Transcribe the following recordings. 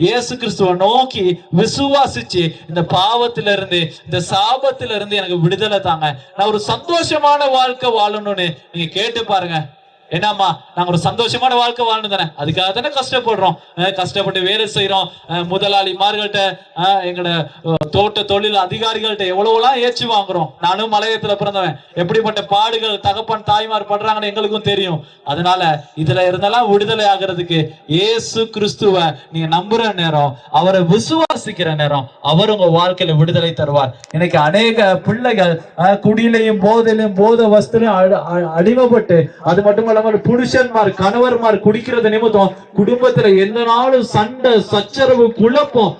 இயேசு கிறிஸ்துவை நோக்கி விசுவாசிச்சு இந்த பாவத்திலிருந்து இந்த சாபத்திலிருந்து எனக்கு விடுதலை தாங்க, நான் ஒரு சந்தோஷமான வாழ்க்கை வாழணும்னு நீங்க கேட்டு பாருங்க. என்னம்மா நாங்க ஒரு சந்தோஷமான வாழ்க்கை வாழணும் தானே, அதுக்காக தானே கஷ்டப்படுறோம், கஷ்டப்பட்டு வேலை செய்யறோம். முதலாளிமார்கள்ட்ட எங்களோட தோட்ட தொழில் அதிகாரிகள்ட்ட எவ்வளவுலாம் ஏற்றி வாங்குறோம். நானும் மலையத்துல பிறந்தவன், எப்படிப்பட்ட பாடுகள் தகப்பன் தாய்மார் படுறாங்கன்னு எங்களுக்கும் தெரியும். அதனால இதுல இருந்தெல்லாம் விடுதலை ஆகிறதுக்கு இயேசு கிறிஸ்துவ நீங்க நம்புற நேரம், அவரை விசுவாசிக்கிற நேரம், அவர் உங்க வாழ்க்கையில விடுதலை தருவார். இன்னைக்கு அநேக பிள்ளைகள் குடியிலையும் போதையிலும் போத வஸ்துலையும் அடிமைப்பட்டு, அது மட்டும் புருஷன்மார் கணவர்மார் குடிக்கிறது நிமித்தம் குடும்பத்துல எந்த நாளும் சண்டை சச்சரவு குழப்பம்,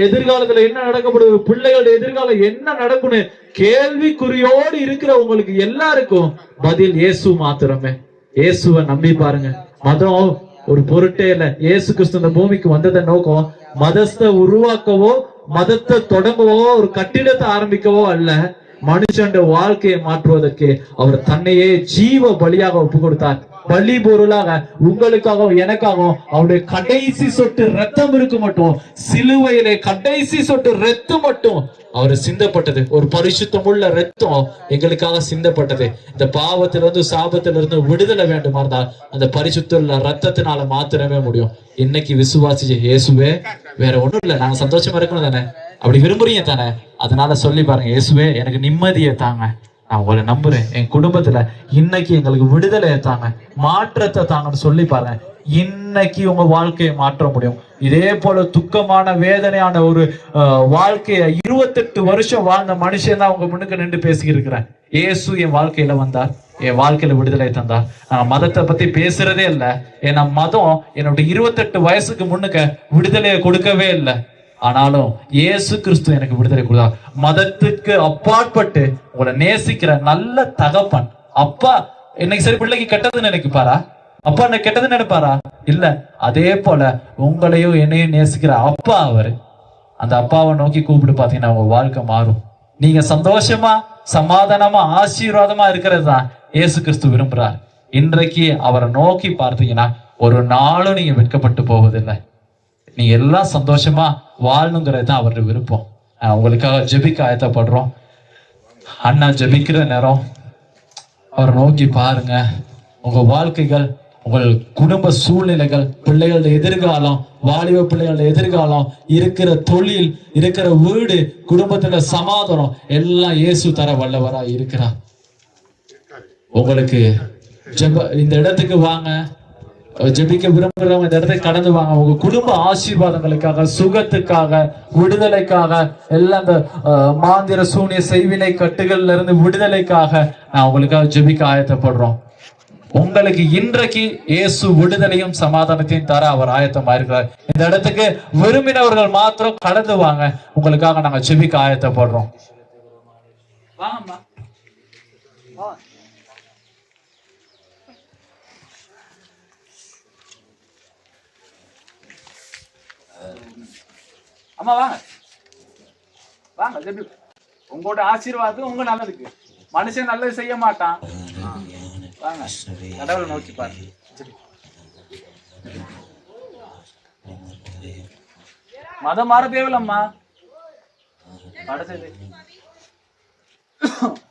எதிர்காலத்துல என்ன நடக்கப்படுது, பிள்ளைகளோட எதிர்காலம் என்ன நடக்கும்னு கேள்விக்குறியோடு இருக்கிற உங்களுக்கு எல்லாருக்கும் பதில் இயேசு மாத்திரமே. இயேசுவை நம்பி பாருங்க. மதம் ஒரு பொருட்டே இல்ல. இயேசு கிறிஸ்து இந்த பூமிக்கு வந்ததை நோக்கம் மதத்தை உருவாக்கவோ மதத்தை தொடங்கவோ ஒரு கட்டிடத்தை ஆரம்பிக்கவோ அல்ல, மனுஷன் வாழ்க்கையை மாற்றுவதற்கு அவர் தன்னையே ஜீவ பலியாக ஒப்பு கொடுத்தார். பலி பொருளாக உங்களுக்காகவும் எனக்காகவும் அவருடைய கடைசி சொட்டு ரத்தம் இருக்கு மட்டும், சிலுவையிலே கடைசி சொட்டு ரத்தம் மட்டும் அவர் சிந்தப்பட்டது. ஒரு பரிசுத்தமுள்ள ரத்தம் எங்களுக்காக சிந்தப்பட்டது. இந்த பாவத்திலிருந்து சாபத்திலிருந்து விடுதலை வேண்டுமா இருந்தால் அந்த பரிசுத்த ரத்தத்தினால மாத்திரமே முடியும். இன்னைக்கு விசுவாசி இயேசுவே, வேற ஒண்ணும் இல்லை, நாங்க சந்தோஷமா இருக்கணும் தானே, அப்படி விரும்புறீங்க தானே, அதனால சொல்லி பாருங்க, இயேசுவே எனக்கு நிம்மதியை தாங்க, நான் உங்களை நம்புறேன், என் குடும்பத்துல இன்னைக்கு எங்களுக்கு விடுதலை தாங்க, மாற்றத்தை தாங்கன்னு சொல்லி பாருங்க. இன்னைக்கு உங்க வாழ்க்கையை மாற்ற முடியும். இதே போல துக்கமான வேதனையான ஒரு வாழ்க்கைய 28 வருஷம் வாழ்ந்த மனுஷன் தான் உங்க முன்னுக்கு நின்று பேசி இருக்கிறேன். இயேசு என் வாழ்க்கையில வந்தார், என் வாழ்க்கையில விடுதலை தந்தார். நான் மதத்தை பத்தி பேசுறதே இல்லை. ஏன்னா மதம் என்னோட 28 வயசுக்கு முன்னுக்கு விடுதலையை கொடுக்கவே இல்லை. ஆனாலும் இயேசு கிறிஸ்து எனக்கு விடுதலை கொடுத்தார். மதத்துக்கு அப்பாற்பட்டு உங்களை நேசிக்கிற நல்ல தகப்பன் அப்பா. இன்னைக்கு சரி பிள்ளைக்கு கெட்டதுன்னு நினைப்பாரா? அப்பா என்ன கெட்டதுன்னு நினைப்பாரா? இல்ல. அதே போல உங்களையும் என்னையும் நேசிக்கிற அப்பா அவரு. அந்த அப்பாவை நோக்கி கூப்பிட்டு பாத்தீங்கன்னா உங்க வாழ்க்கை மாறும். நீங்க சந்தோஷமா சமாதானமா ஆசீர்வாதமா இருக்கிறது தான் இயேசு கிறிஸ்து விரும்புறார். இன்றைக்கு அவரை நோக்கி பார்த்தீங்கன்னா ஒரு நாளும் நீங்க வெட்கப்பட்டு போவதில்லை. நீங்க எல்லாம் சந்தோஷமா வாழணுங்கிறது தான் அவருடைய விருப்பம். உங்களுக்காக ஜெபிக்க ஆயத்தப்படுறோம். அண்ணா ஜெபிக்கிற நேரம் அவரை நோக்கி பாருங்க. உங்க வாழ்க்கைகள், உங்கள் குடும்ப சூழ்நிலைகள், பிள்ளைகளோட எதிர்காலம், வாலிப பிள்ளைகளோட எதிர்காலம், இருக்கிற தொழில், இருக்கிற வீடு, குடும்பத்துல சமாதானம் எல்லாம் இயேசு தர வல்லவரா இருக்கிறார். உங்களுக்கு இந்த இடத்துக்கு வாங்க, ஜெபிக்க விரும்புறவங்க இந்த இடத்தை கடந்து வாங்க. உங்க குடும்ப ஆசீர்வாதங்களுக்காக, சுகத்துக்காக, விடுதலைக்காக, எல்லாம் இந்த மாந்திர சூனிய செய்வினை கட்டுகள்ல இருந்து விடுதலைக்காக நான் உங்களுக்காக ஜெபிக்க ஆயத்தப்படுறோம். உங்களுக்கு இன்றைக்கு இயேசு விடுதலையும் சமாதானத்தையும் தர அவர் ஆயத்தமா இருக்கிறார். இந்த இடத்துக்கு விரும்பினவர்கள் மாத்திரம் கடந்து வாங்க. உங்களுக்காக நாங்க ஜெபிக்க ஆயத்தப்படுறோம். வாங்கம்மா. அம்மா வாங்க வாங்க. உங்களோட ஆசீர்வாதம் உங்க நல்லதுக்கு. மனுஷன் நல்லது செய்ய மாட்டான். வாங்க, கடவுளை நோக்கி பாருங்க. மதம் மாற தேவையில்லம்மா. படைச்சது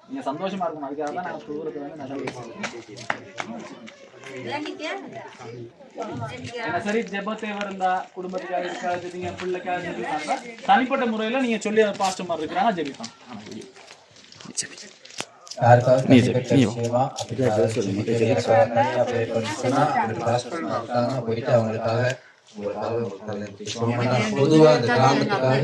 நீங்க சந்தோஷமா இருக்கணும். அதுக்காக தான் நாங்க தூரத்துல வந்து என்ன சரி ஜெபத்தேவை இருந்தா குடும்பத்துக்காக இருக்காது, நீங்க பிள்ளைக்காக ஜெபிப்பாங்க. தனிப்பட்ட முறையில நீங்க சொல்லி அந்த பாஸ்டர் மாதிரி இருக்கிறாங்க ஜெபிப்பாங்க. போயிட்டு அவங்களுக்காக பொதுவா அந்த கிராமத்துக்காக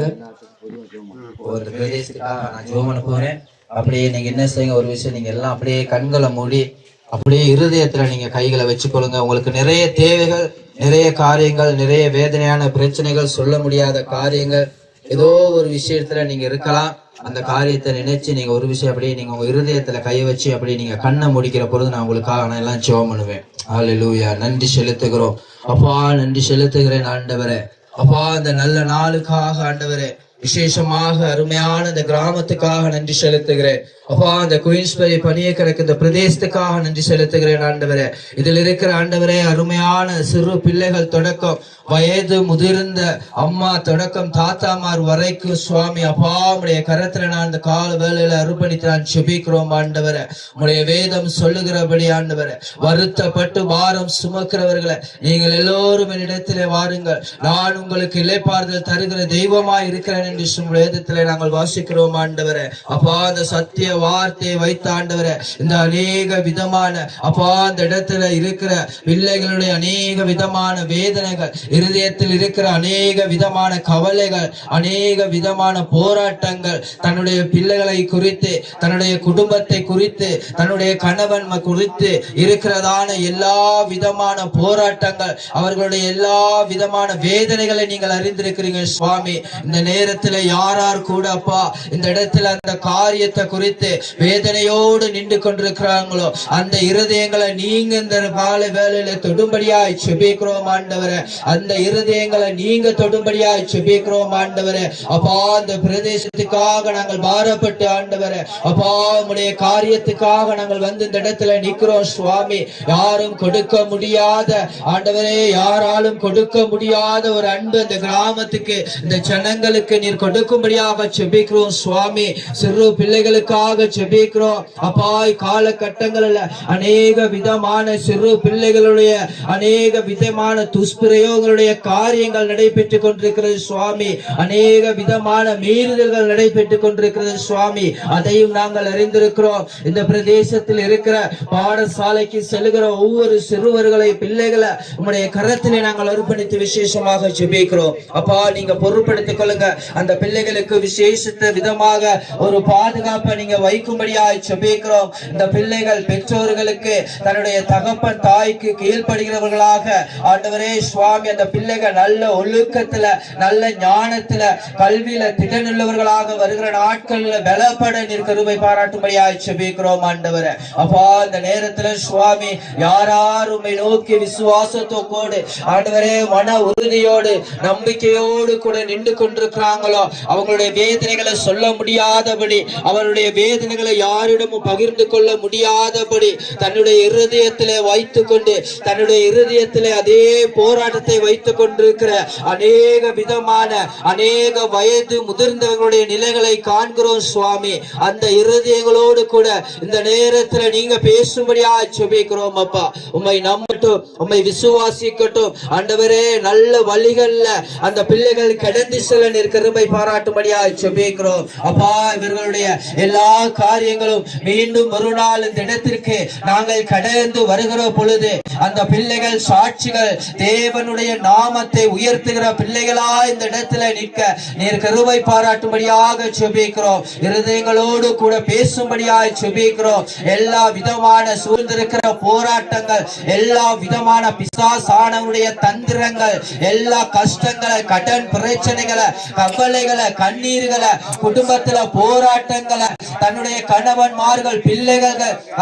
ஒரு பிரதேசத்துக்காக நான் ஜெபம் பண்ண போறேன். அப்படியே நீங்க என்ன செய்யுங்க, ஒரு விஷயம் நீங்க எல்லாம் அப்படியே கண்களை மூடி அப்படியே இருதயத்துல நீங்க கைகளை வச்சுக்கொள்ளுங்க. உங்களுக்கு நிறைய தேவைகள், நிறைய காரியங்கள், நிறைய வேதனையான பிரச்சனைகள், சொல்ல முடியாத காரியங்கள், ஏதோ ஒரு விஷயத்துல நீங்க இருக்கலாம். அந்த காரியத்தை நினைச்சு நீங்க ஒரு விஷயம் அப்படியே நீங்க உங்க இருதயத்துல கையை வச்சு அப்படியே நீங்க கண்ணை முடிக்கிற பொழுது நான் உங்களுக்காக நான் எல்லாம் ஜெபம் பண்ணுவேன். ஹல்லேலூயா. நன்றி செலுத்துகிறோம் அப்பா, நன்றி செலுத்துகிறேன் ஆண்டவரே. அப்பா, இந்த நல்ல நாளுக்காக ஆண்டவரே, விசேஷமாக அருமையான இந்த கிராமத்துக்காக நன்றி செலுத்துகிறேன் அப்பா. அந்த குயின்ஸ்பரி பணியை கிடக்கு இந்த பிரதேசத்துக்காக நன்றி செலுத்துகிறேன் ஆண்டவரே. இதில் இருக்கிற ஆண்டவரே அருமையான சிறு பிள்ளைகள் தொடக்கம் வயது முதிர்ந்த அம்மா தொடக்கம் தாத்தாமார் வரைக்கும் சுவாமி அப்பா உடைய கரத்துல நான் இந்த கால வேளையில அர்ப்பணித்து நான் செபிக்கிறோம் ஆண்டவரே. உடைய வேதம் சொல்லுகிறபடி ஆண்டவரே, வருத்தப்பட்டு பாரம் சுமக்கிறவர்களை நீங்கள் எல்லோரும் என்னிடத்திலே வாருங்கள், நான் உங்களுக்கு இளைப்பாறுதல் தருகிற தெய்வமாய் இருக்கிறேன் என்று வேதத்திலே நாங்கள் வாசிக்கிறோம் ஆண்டவரே. அப்பா அந்த சத்திய வார்த்தையை வைத்த ஆண்டவரே, இந்த அநேக விதமான அப்பா அந்த இடத்துல இருக்கிற பிள்ளைகளுடைய அநேக விதமான வேதனைகள், இருதயத்தில் இருக்கிற அநேக விதமான கவலைகள், அநேக விதமான போராட்டங்கள், தன்னுடைய பிள்ளைகளை குறித்து, தன்னுடைய குடும்பத்தை குறித்து, தன்னுடைய கணவன் குறித்து இருக்கிறதான எல்லா விதமான போராட்டங்கள், அவர்களுடைய எல்லா விதமான வேதனைகளை நீங்கள் அறிந்திருக்கிறீங்க சுவாமி. இந்த நேரத்தில் யாரார் கூட அப்பா இந்த இடத்துல அந்த காரியத்தை குறித்து வேதனையோடு நின்று கொண்டிருக்கிறாங்களோ அந்த இருதயங்களை நீங்க இந்த கால வேளையில தொடும்படியாய் செபிக்கிறோம் ஆண்டவரே. அந்த இருதயங்களை நீங்க தொடும்படியாய் செபிக்கிறோம் ஆண்டவரே. அப்பா அந்த பிரதேசத்துக்காக நாங்கள் பாரப்பட்டு ஆண்டவரே அப்பா உம்முடைய காரியத்துக்காக நாங்கள் வந்து இந்த இடத்துல நிக்கிறோம் சுவாமி. யாரும் கொடுக்க முடியாத ஆண்டவரே, யாராலும் கொடுக்க முடியாத ஒரு அன்பு இந்த கிராமத்துக்கு, இந்த ஜனங்களுக்கு நீர் கொடுக்கும்படியாக செபிக்கிறோம் சுவாமி. சிறு பிள்ளைகளுக்காக செபிக்கிறோம் அப்பா. காலகட்டங்களில் அநேக விதமான சிறு பிள்ளைகளுடைய அநேக விதமான துஷ்பிரயோகங்களுடைய காரியங்கள் நடைபெற்றுக் கொண்டிருக்கிறது சுவாமி. அநேக விதமான மீறுதல்கள் நடைபெற்றுக் கொண்டிருக்கிறது சுவாமி. அதையும் நாங்கள் அறிந்திருக்கிறோம். இந்த பிரதேசத்தில் இருக்கிற பாடசாலைக்கு செல்கிற ஒவ்வொரு சிறுவர்களை பிள்ளைகளை உம்முடைய கரத்திலே நாங்கள் அர்ப்பணித்து விசேஷமாக ஜெபிக்கிறோம் அப்பா. நீங்க பொறுப்படுத்திக் கொள்ளுங்க. அந்த பிள்ளைகளுக்கு விசேஷித்த விதமாக ஒரு பாதுகாப்பை நீங்க வைக்கும்படியாய் ஜெபிக்கிறோம். இந்த பிள்ளைகள் பெற்றோர்களுக்கு தன்னுடைய தகப்பன் தாய்க்கு கீழ்ப்படுகிறவர்களாக ஆண்டவரே சுவாமி, அந்த பிள்ளைகள் நல்ல ஒழுக்கத்துல, நல்ல ஞானத்துல, கல்வியில திடனுள்ளவர்களாக வருகிற நாட்களில் பலப்பட நீர் கிருபை பாராட்டும்படியாய் ஜெபிக்கிறோம் ஆண்டவரே. அப்பா இந்த நேரத்துல சுவாமி யாரார் உம்மை நோக்கி விசுவாசத்தோடு ஆண்டவரே மன உறுதியோடு நம்பிக்கையோடு கூட நின்று கொண்டிருக்கிறாங்களோ அவங்களுடைய வேதனைகளை சொல்ல முடியாதபடி, அவருடைய வேதனைகளை யாரிடமும் பகிர்ந்து கொள்ள முடியாதபடி தன்னுடைய இருதயத்திலே வைத்துக் கொண்டு, தன்னுடைய இருதயத்திலே அதே போராட்டத்தை வைத்துக் கொண்டிருக்கிற அநேக விதமான அநேக வயது முதிர்ந்தவர்களுடைய நிலைகளை காண்கிறோம் சுவாமி. அந்த இருதயங்களோடு கூட இந்த நேரத்தில் நீங்க பேசும்படியா ஜெபிக்கிறோம் அப்பா. உம்மை நம்பட்டும், உம்மை விசுவாசிக்கட்டும் ஆண்டவரே. நல்ல வழிகள்ல அந்த பிள்ளைகள் கடந்து செல்ல நீர் கிருபை பாராட்டும்படியா ஜெபிக்கிறோம் அப்பா. இவர்களுடைய எல்லா காரியங்களும் மீண்டும் ஒரு நாள் இந்த இடத்திற்கு நாங்கள் கடந்து வருகிற பொழுது அந்த பிள்ளைகள் சாட்சிகள், தேவனுடைய நாமத்தை உயர்த்துகிற பிள்ளைகளா இந்த இடத்துல நிற்க நீர் கிருபை பாராட்டும்படியாக ஜெபிக்கிறோம். இருதயங்களோடு கூட பேசும்படியாக ஜெபிக்கிறோம். எல்லா விதமான சூழ்ந்திருக்கிற போராட்டங்கள், எல்லா விதமான பிசாசானவருடைய தந்திரங்கள், எல்லா கஷ்டங்களை, கடன் பிரச்சனைகளை, கவலைகளை, கண்ணீர்களை, குடும்பத்துல போராட்டங்களை, தன்னுடைய கணவன்மார்கள், பிள்ளைகள்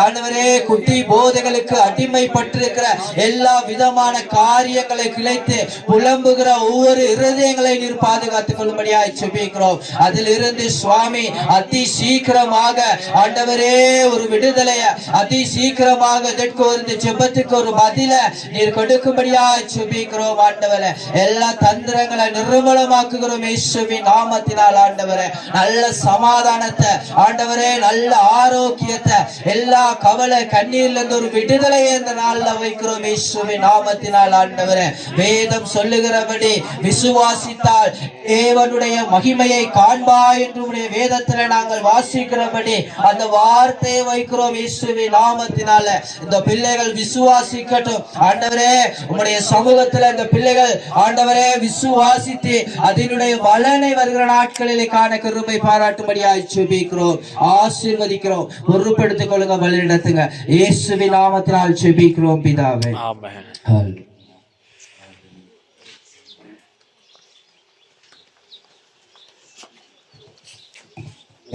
ஆண்டவரே குட்டி போதைகளுக்கு அடிமைப்பட்டிருக்கிற எல்லா விதமான காரியங்களை கிளைத்து புலம்புகிற ஒவ்வொரு இருதயங்களை நீர் பாதுகாத்துக் கொள்ளும்படியாய் ஜெபிக்கிறோம். அதிலிருந்து சுவாமி அதி சீக்கிரமாக ஆண்டவரே ஒரு விடுதலைய, அதி சீக்கிரமாக இதற்கு ஒரு ஜெபத்துக்கு ஒரு பதில நீர் கொடுக்கும்படியாய் ஜெபிக்கிறோம் ஆண்டவரே. எல்லா தந்திரங்களை நிர்மூலமாக்குகிறோம் இயேசுவின் நாமத்தினால் ஆண்டவரே. நல்ல சமாதானத்தை ஆண்டவரே, நல்ல ஆரோக்கியத்தை, எல்லா கவலை கண்ணீர்ல இருந்து ஒரு விடுதலையை இந்த நாள்ல வைக்கிறோம் இயேசுவின் நாமத்தினால் ஆண்டவரே. வேதம் சொல்லுகிறபடி விசுவாசித்தால் தேவனுடைய மகிமையை காண்பாய் என்று வேதத்துல நாங்கள் வாசிக்கிறபடி அந்த வார்த்தையை வைக்கிறோம் இயேசுவின் நாமத்தினால. இந்த பிள்ளைகள் விசுவாசிக்கட்டும் ஆண்டவரே. உம்முடைய சமூகத்துல இந்த பிள்ளைகள் ஆண்டவரே விசுவாசித்து அதனுடைய பலனை வருகிற நாட்களிலே காண கிருபை பாராட்டும்படியாய் ஜெபிக்கிறோம், ஆசீர்வதிக்கிறோம். பொறுப்படுத்திக் கொள்ளுங்க, வழி நடத்துங்க. இயேசுவின் நாமத்தினால் ஜெபிக்கிறோம் பிதாவே, ஆமென்.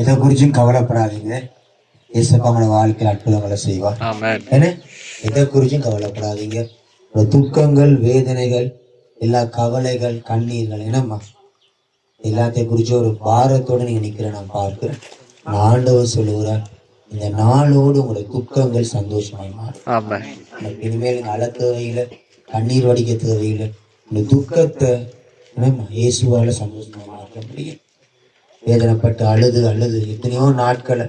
எதை குறிச்சும் கவலைப்படாதீங்க. இயேசுப்பா உங்களோட வாழ்க்கையில் அற்புதங்களை செய்வார். ஏன்னா எதை குறிச்சும் கவலைப்படாதீங்க. துக்கங்கள், வேதனைகள், எல்லா கவலைகள், கண்ணீர்கள் என்னம்மா எல்லாத்தையும் குறிச்சு ஒரு பாரத்தோட நீங்க நிக்கிற நான் பார்க்கிறேன். நான் ஆண்டவர் சொல்லுகிறார், இந்த நாளோடு உங்களுடைய துக்கங்கள் சந்தோஷமாய் மாறும். இனிமேல் நீங்க அழ தேவையில்லை, கண்ணீர் வடிக்க தேவையில்லை. இந்த துக்கத்தை இயேசுவால சந்தோஷமா மாற்ற முடியும். வேதனைப்பட்டு அழுது அழுது எத்தனையோ நாட்களை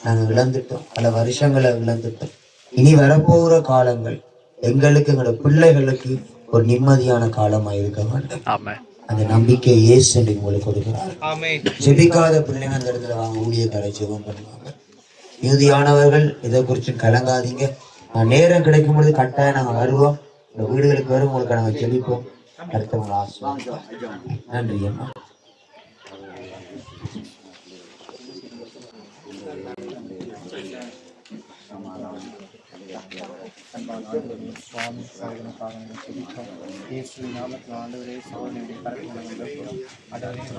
நாங்கள் இழந்துட்டோம், பல வருஷங்களை இழந்துட்டோம். இனி வரப்போகிற காலங்கள் எங்களுக்கு எங்களோட பிள்ளைகளுக்கு ஒரு நிம்மதியான காலமா இருக்க வேண்டும். அந்த நம்பிக்கை இயேசு உங்களுக்கு கொடுக்கிறார். ஜெபிக்காத பிள்ளைங்க அந்த இடத்துல வாங்க, ஊழியக்காரை ஜெபம் பண்ணுவாங்க. இறுதியானவர்கள் இதை குறித்து கலங்காதீங்க. நான் நேரம் கிடைக்கும் பொழுது கட்டாயம் நாங்கள் வருவோம், இந்த வீடுகளுக்கு வரும், உங்களுக்கு நாங்கள் ஜெபிப்போம். அடுத்தவங்களை ஆசீர்வதிப்போம். நன்றி அம்மா. சுவாமி சோதனைக்காக நினைச்சிருக்கோம். இயேசு நாமத்தில் ஆண்டவரே சோதனை பரப்பின ஆண்டவரே